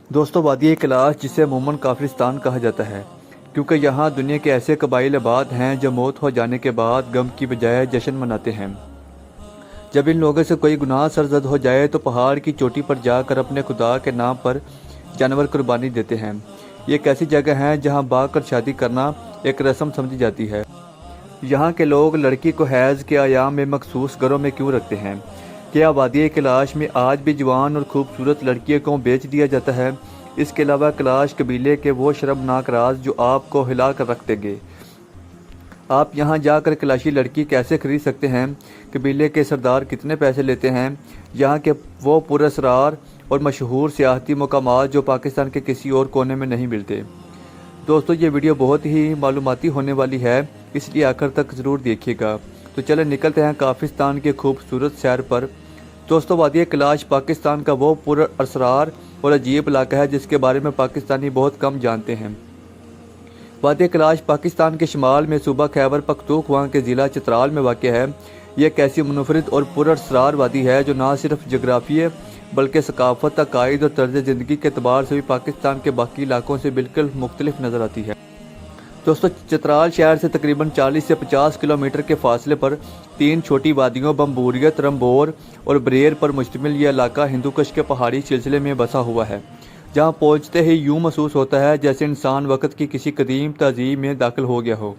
دوستوں، وادی کلاش جسے عموماً کافرستان کہا جاتا ہے کیونکہ یہاں دنیا کے ایسے قبائل آباد ہیں جو موت ہو جانے کے بعد غم کی بجائے جشن مناتے ہیں۔ جب ان لوگوں سے کوئی گناہ سرزد ہو جائے تو پہاڑ کی چوٹی پر جا کر اپنے خدا کے نام پر جانور قربانی دیتے ہیں۔ یہ ایک ایسی جگہ ہے جہاں با کر شادی کرنا ایک رسم سمجھی جاتی ہے۔ یہاں کے لوگ لڑکی کو حیض کے ایام میں مخصوص گھروں میں کیوں رکھتے ہیں؟ کیا وادی کلاش میں آج بھی جوان اور خوبصورت لڑکیوں کو بیچ دیا جاتا ہے؟ اس کے علاوہ کلاش قبیلے کے وہ شرمناک راز جو آپ کو ہلا کر رکھ دیں گے۔ آپ یہاں جا کر کلاشی لڑکی کیسے خرید سکتے ہیں؟ قبیلے کے سردار کتنے پیسے لیتے ہیں؟ یہاں کے وہ پراسرار اور مشہور سیاحتی مقامات جو پاکستان کے کسی اور کونے میں نہیں ملتے۔ دوستو، یہ ویڈیو بہت ہی معلوماتی ہونے والی ہے، اس لیے آخر تک ضرور دیکھیے گا۔ تو چلیں نکلتے ہیں کافرستان کے خوبصورت سیر پر۔ دوستو، وادی کلاش پاکستان کا وہ پراسرار اور عجیب علاقہ ہے جس کے بارے میں پاکستانی بہت کم جانتے ہیں۔ وادی کلاش پاکستان کے شمال میں صوبہ خیبر پختونخوا کے ضلع چترال میں واقع ہے۔ یہ ایک ایسی منفرد اور پراسرار وادی ہے جو نہ صرف جغرافیے بلکہ ثقافت، عقائد اور طرز زندگی کے اعتبار سے بھی پاکستان کے باقی علاقوں سے بالکل مختلف نظر آتی ہے۔ دوستو، چترال شہر سے تقریباً 40 سے 50 کلومیٹر کے فاصلے پر 3 چھوٹی وادیوں بمبوریت، رمبور اور بریر پر مشتمل یہ علاقہ ہندوکش کے پہاڑی سلسلے میں بسا ہوا ہے، جہاں پہنچتے ہی یوں محسوس ہوتا ہے جیسے انسان وقت کی کسی قدیم تہذیب میں داخل ہو گیا ہو۔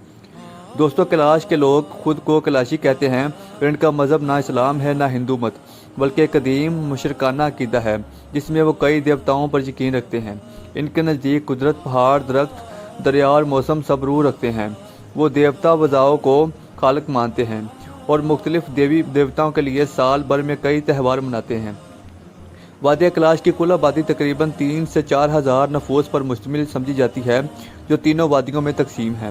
دوستو، کلاش کے لوگ خود کو کلاشی کہتے ہیں اور ان کا مذہب نہ اسلام ہے نہ ہندو مت، بلکہ ایک قدیم مشرکانہ عقیدہ ہے جس میں وہ کئی دیوتاؤں پر یقین رکھتے ہیں۔ ان کے نزدیک قدرت، پہاڑ، درخت، دریا اور موسم سب روح رکھتے ہیں۔ وہ دیوتا وزاؤں کو خالق مانتے ہیں اور مختلف دیوی دیوتاؤں کے لیے سال بھر میں کئی تہوار مناتے ہیں۔ وادی کلاش کی کل آبادی تقریباً 3 سے 4 ہزار نفوس پر مشتمل سمجھی جاتی ہے، جو تینوں وادیوں میں تقسیم ہے۔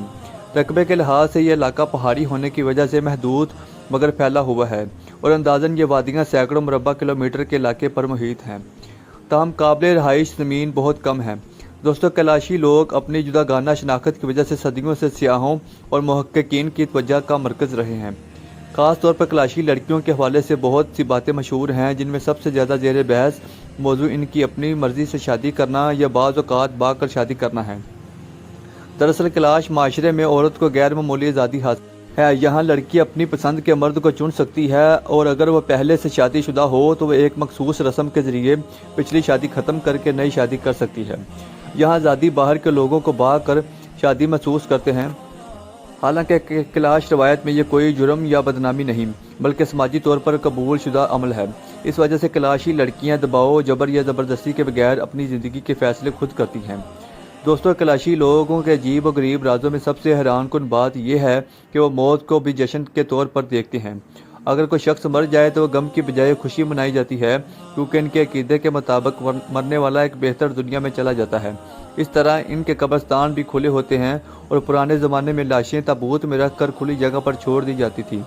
رقبے کے لحاظ سے یہ علاقہ پہاڑی ہونے کی وجہ سے محدود مگر پھیلا ہوا ہے اور اندازاً یہ وادیاں سینکڑوں مربع کلومیٹر کے علاقے پر محیط ہیں، تاہم قابل رہائش زمین بہت کم ہے۔ دوستو، کلاشی لوگ اپنی جداگانہ شناخت کی وجہ سے صدیوں سے سیاحوں اور محققین کی توجہ کا مرکز رہے ہیں۔ خاص طور پر کلاشی لڑکیوں کے حوالے سے بہت سی باتیں مشہور ہیں، جن میں سب سے زیادہ زیر بحث موضوع ان کی اپنی مرضی سے شادی کرنا یا بعض اوقات با کر شادی کرنا ہے۔ دراصل کلاش معاشرے میں عورت کو غیر معمولی آزادی حاصل ہے۔ یہاں لڑکی اپنی پسند کے مرد کو چن سکتی ہے اور اگر وہ پہلے سے شادی شدہ ہو تو وہ ایک مخصوص رسم کے ذریعے پچھلی شادی ختم کر کے نئی شادی کر سکتی ہے۔ یہاں آزادی باہر کے لوگوں کو با کر شادی محسوس کرتے ہیں، حالانکہ کلاش روایت میں یہ کوئی جرم یا بدنامی نہیں بلکہ سماجی طور پر قبول شدہ عمل ہے۔ اس وجہ سے کلاشی لڑکیاں دباؤ، جبر یا زبردستی کے بغیر اپنی زندگی کے فیصلے خود کرتی ہیں۔ دوستو، کلاشی لوگوں کے عجیب و غریب رازوں میں سب سے حیران کن بات یہ ہے کہ وہ موت کو بھی جشن کے طور پر دیکھتے ہیں۔ اگر کوئی شخص مر جائے تو وہ غم کی بجائے خوشی منائی جاتی ہے، کیونکہ ان کے عقیدے کے مطابق مرنے والا ایک بہتر دنیا میں چلا جاتا ہے۔ اس طرح ان کے قبرستان بھی کھلے ہوتے ہیں اور پرانے زمانے میں لاشیں تابوت میں رکھ کر کھلی جگہ پر چھوڑ دی جاتی تھی،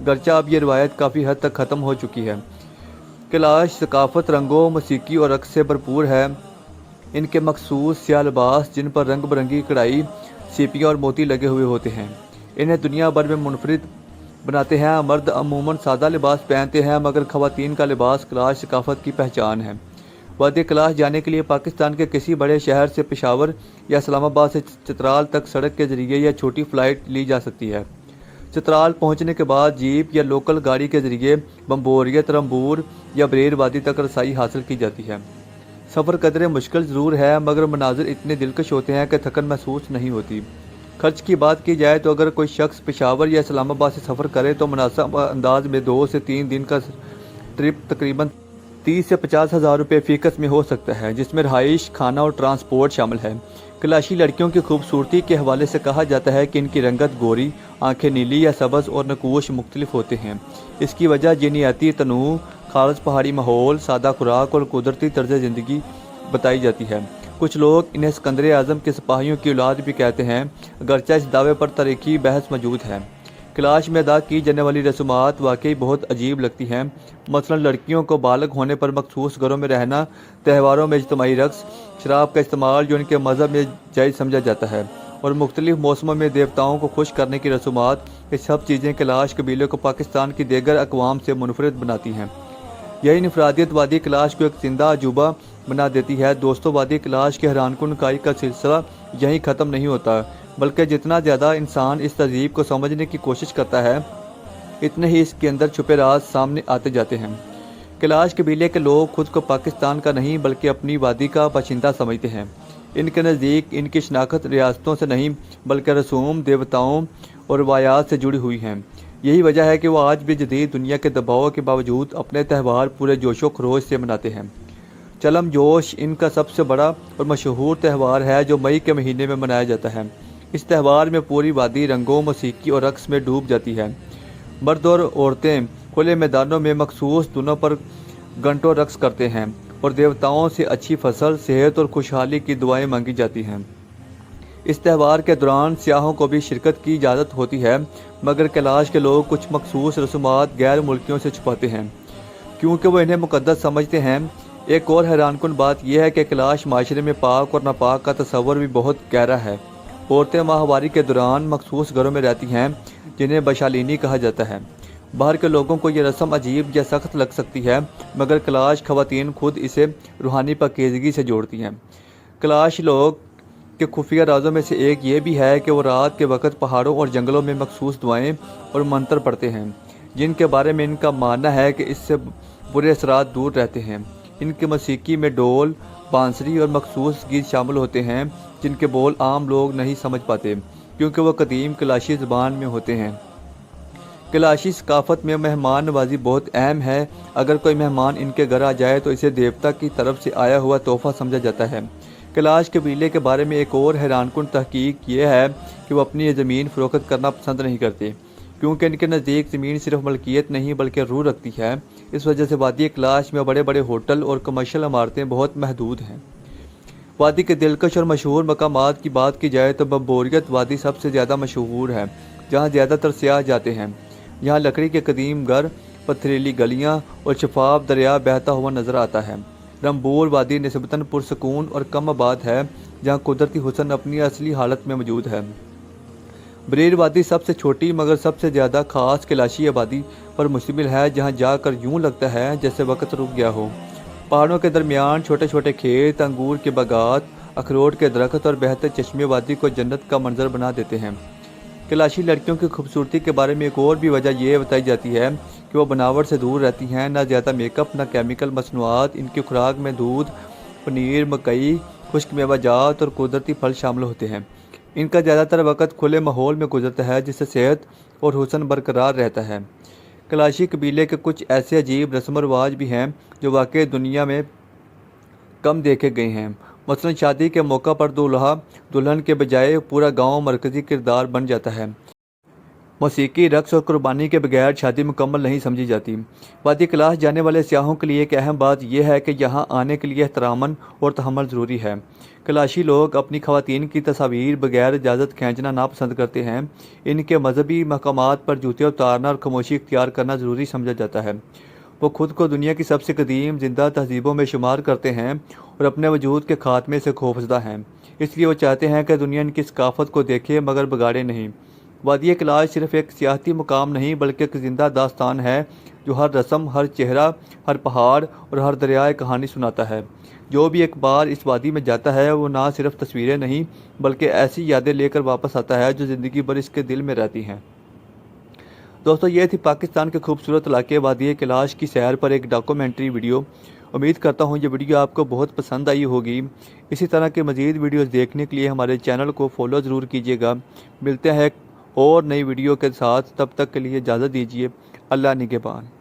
گرچہ اب یہ روایت کافی حد تک ختم ہو چکی ہے۔ کلاش ثقافت رنگوں، موسیقی اور رقص سے بھرپور ہے۔ ان کے مخصوص سیاہ لباس جن پر رنگ برنگی کڑھائی، سیپیاں اور موتی لگے ہوئے ہوتے ہیں، انہیں دنیا بھر میں منفرد بناتے ہیں۔ مرد عموماً سادہ لباس پہنتے ہیں مگر خواتین کا لباس کلاش ثقافت کی پہچان ہے۔ وادی کلاش جانے کے لیے پاکستان کے کسی بڑے شہر سے پشاور یا اسلام آباد سے چترال تک سڑک کے ذریعے یا چھوٹی فلائٹ لی جا سکتی ہے۔ چترال پہنچنے کے بعد جیپ یا لوکل گاڑی کے ذریعے بمبوریت، رمبور یا بریر وادی تک رسائی حاصل کی جاتی ہے۔ سفر قدرے مشکل ضرور ہے مگر مناظر اتنے دلکش ہوتے ہیں کہ تھکن محسوس نہیں ہوتی۔ خرچ کی بات کی جائے تو اگر کوئی شخص پشاور یا اسلام آباد سے سفر کرے تو مناسب انداز میں 2 سے 3 دن کا ٹرپ تقریباً 30 سے 50 ہزار روپے فی کس میں ہو سکتا ہے، جس میں رہائش، کھانا اور ٹرانسپورٹ شامل ہے۔ کلاشی لڑکیوں کی خوبصورتی کے حوالے سے کہا جاتا ہے کہ ان کی رنگت گوری، آنکھیں نیلی یا سبز اور نقوش مختلف ہوتے ہیں۔ اس کی وجہ جینیاتی تنوع، خالص پہاڑی ماحول، سادہ خوراک اور قدرتی طرز زندگی بتائی جاتی ہے۔ کچھ لوگ انہیں سکندر اعظم کے سپاہیوں کی اولاد بھی کہتے ہیں، اگرچہ اس دعوے پر تاریخی بحث موجود ہے۔ کلاش میں ادا کی جانے والی رسومات واقعی بہت عجیب لگتی ہیں، مثلا لڑکیوں کو بالغ ہونے پر مخصوص گھروں میں رہنا، تہواروں میں اجتماعی رقص، شراب کا استعمال جو ان کے مذہب میں جائز سمجھا جاتا ہے، اور مختلف موسموں میں دیوتاؤں کو خوش کرنے کی رسومات۔ یہ سب چیزیں کلاش قبیلے کو پاکستان کی دیگر اقوام سے منفرد بناتی ہیں۔ یہی انفرادیت وادی کلاش کو ایک زندہ عجوبہ بنا دیتی ہے۔ دوستوں، وادی کیلاش کے حیران کن کائی کا سلسلہ یہیں ختم نہیں ہوتا، بلکہ جتنا زیادہ انسان اس تہذیب کو سمجھنے کی کوشش کرتا ہے اتنے ہی اس کے اندر چھپے راز سامنے آتے جاتے ہیں۔ کیلاش قبیلے کے لوگ خود کو پاکستان کا نہیں بلکہ اپنی وادی کا باشندہ سمجھتے ہیں۔ ان کے نزدیک ان کی شناخت ریاستوں سے نہیں بلکہ رسوم، دیوتاؤں اور روایات سے جڑی ہوئی ہیں۔ یہی وجہ ہے کہ وہ آج بھی جدید دنیا کے دباؤ کے باوجود اپنے تہوار پورے جوش و خروش سے مناتے ہیں۔ چلم جوش ان کا سب سے بڑا اور مشہور تہوار ہے جو مئی کے مہینے میں منایا جاتا ہے۔ اس تہوار میں پوری وادی رنگوں، موسیقی اور رقص میں ڈوب جاتی ہے۔ مرد اور عورتیں کھلے میدانوں میں مخصوص دنوں پر گھنٹوں رقص کرتے ہیں اور دیوتاؤں سے اچھی فصل، صحت اور خوشحالی کی دعائیں مانگی جاتی ہیں۔ اس تہوار کے دوران سیاحوں کو بھی شرکت کی اجازت ہوتی ہے، مگر کیلاش کے لوگ کچھ مخصوص رسومات غیر ملکیوں سے چھپاتے ہیں کیونکہ وہ انہیں مقدس سمجھتے ہیں۔ ایک اور حیران کن بات یہ ہے کہ کیلاش معاشرے میں پاک اور ناپاک کا تصور بھی بہت گہرا ہے۔ عورتیں ماہواری کے دوران مخصوص گھروں میں رہتی ہیں جنہیں بشالینی کہا جاتا ہے۔ باہر کے لوگوں کو یہ رسم عجیب یا سخت لگ سکتی ہے، مگر کیلاش خواتین خود اسے روحانی پاکیزگی سے جوڑتی ہیں۔ کیلاش لوگ کے خفیہ رازوں میں سے ایک یہ بھی ہے کہ وہ رات کے وقت پہاڑوں اور جنگلوں میں مخصوص دعائیں اور منتر پڑھتے ہیں جن کے بارے میں ان کا ماننا ہے کہ اس سے برے اثرات دور رہتے ہیں۔ ان کی موسیقی میں ڈول، بانسری اور مخصوص گیت شامل ہوتے ہیں جن کے بول عام لوگ نہیں سمجھ پاتے کیونکہ وہ قدیم کیلاشی زبان میں ہوتے ہیں۔ کیلاشی ثقافت میں مہمان نوازی بہت اہم ہے۔ اگر کوئی مہمان ان کے گھر آ جائے تو اسے دیوتا کی طرف سے آیا ہوا تحفہ سمجھا جاتا ہے۔ کیلاش قبیلے کے بارے میں ایک اور حیران کن تحقیق یہ ہے کہ وہ اپنی زمین فروخت کرنا پسند نہیں کرتے کیونکہ ان کے نزدیک زمین صرف ملکیت نہیں بلکہ روح رکھتی ہے۔ اس وجہ سے وادی کیلاش میں بڑے بڑے ہوٹل اور کمرشل عمارتیں بہت محدود ہیں۔ وادی کے دلکش اور مشہور مقامات کی بات کی جائے تو ببوریت وادی سب سے زیادہ مشہور ہے جہاں زیادہ تر سیاح جاتے ہیں۔ یہاں لکڑی کے قدیم گھر، پتھریلی گلیاں اور شفاف دریا بہتا ہوا نظر آتا ہے۔ رمبور وادی نسبتاً پرسکون اور کم آباد ہے جہاں قدرتی حسن اپنی اصلی حالت میں موجود ہے۔ بریر وادی سب سے چھوٹی مگر سب سے زیادہ خاص کیلاشی آبادی پر مشتمل ہے جہاں جا کر یوں لگتا ہے جیسے وقت رک گیا ہو۔ پہاڑوں کے درمیان چھوٹے چھوٹے کھیت، انگور کے باغات، اخروٹ کے درخت اور بہتے چشمے وادی کو جنت کا منظر بنا دیتے ہیں۔ کیلاشی لڑکیوں کی خوبصورتی کے بارے میں ایک اور بھی وجہ یہ بتائی جاتی ہے کہ وہ بناوٹ سے دور رہتی ہیں۔ نہ زیادہ میک اپ، نہ کیمیکل مصنوعات۔ ان کی خوراک میں دودھ، پنیر، مکئی، خشک میوہ جات اور قدرتی پھل شامل ہوتے ہیں۔ ان کا زیادہ تر وقت کھلے ماحول میں گزرتا ہے جس سے صحت اور حسن برقرار رہتا ہے۔ کیلاشی قبیلے کے کچھ ایسے عجیب رسم و رواج بھی ہیں جو واقعی دنیا میں کم دیکھے گئے ہیں۔ مثلاً شادی کے موقع پر دولہا دلہن کے بجائے پورا گاؤں مرکزی کردار بن جاتا ہے۔ موسیقی، رقص اور قربانی کے بغیر شادی مکمل نہیں سمجھی جاتی۔ وادی کیلاش جانے والے سیاحوں کے لیے ایک اہم بات یہ ہے کہ یہاں آنے کے لیے احترام اور تحمل ضروری ہے۔ کیلاشی لوگ اپنی خواتین کی تصاویر بغیر اجازت کھینچنا ناپسند کرتے ہیں۔ ان کے مذہبی مقامات پر جوتے اتارنا اور خاموشی اختیار کرنا ضروری سمجھا جاتا ہے۔ وہ خود کو دنیا کی سب سے قدیم زندہ تہذیبوں میں شمار کرتے ہیں اور اپنے وجود کے خاتمے سے خوفزدہ ہیں۔ اس لیے وہ چاہتے ہیں کہ دنیا ان کی ثقافت کو دیکھے مگر بگاڑے نہیں۔ وادی کیلاش صرف ایک سیاحتی مقام نہیں بلکہ ایک زندہ داستان ہے جو ہر رسم، ہر چہرہ، ہر پہاڑ اور ہر دریا ایک کہانی سناتا ہے۔ جو بھی ایک بار اس وادی میں جاتا ہے وہ نہ صرف تصویریں نہیں بلکہ ایسی یادیں لے کر واپس آتا ہے جو زندگی بھر اس کے دل میں رہتی ہیں۔ دوستو، یہ تھی پاکستان کے خوبصورت علاقے وادی کیلاش کی سیر پر ایک ڈاکومنٹری ویڈیو۔ امید کرتا ہوں یہ ویڈیو آپ کو بہت پسند آئی ہوگی۔ اسی طرح کے مزید ویڈیوز دیکھنے کے لیے ہمارے چینل کو فالو ضرور کیجیے گا۔ ملتے ہیں ایک اور نئی ویڈیو کے ساتھ، تب تک کے لیے اجازت دیجیے۔ اللہ نگہبان۔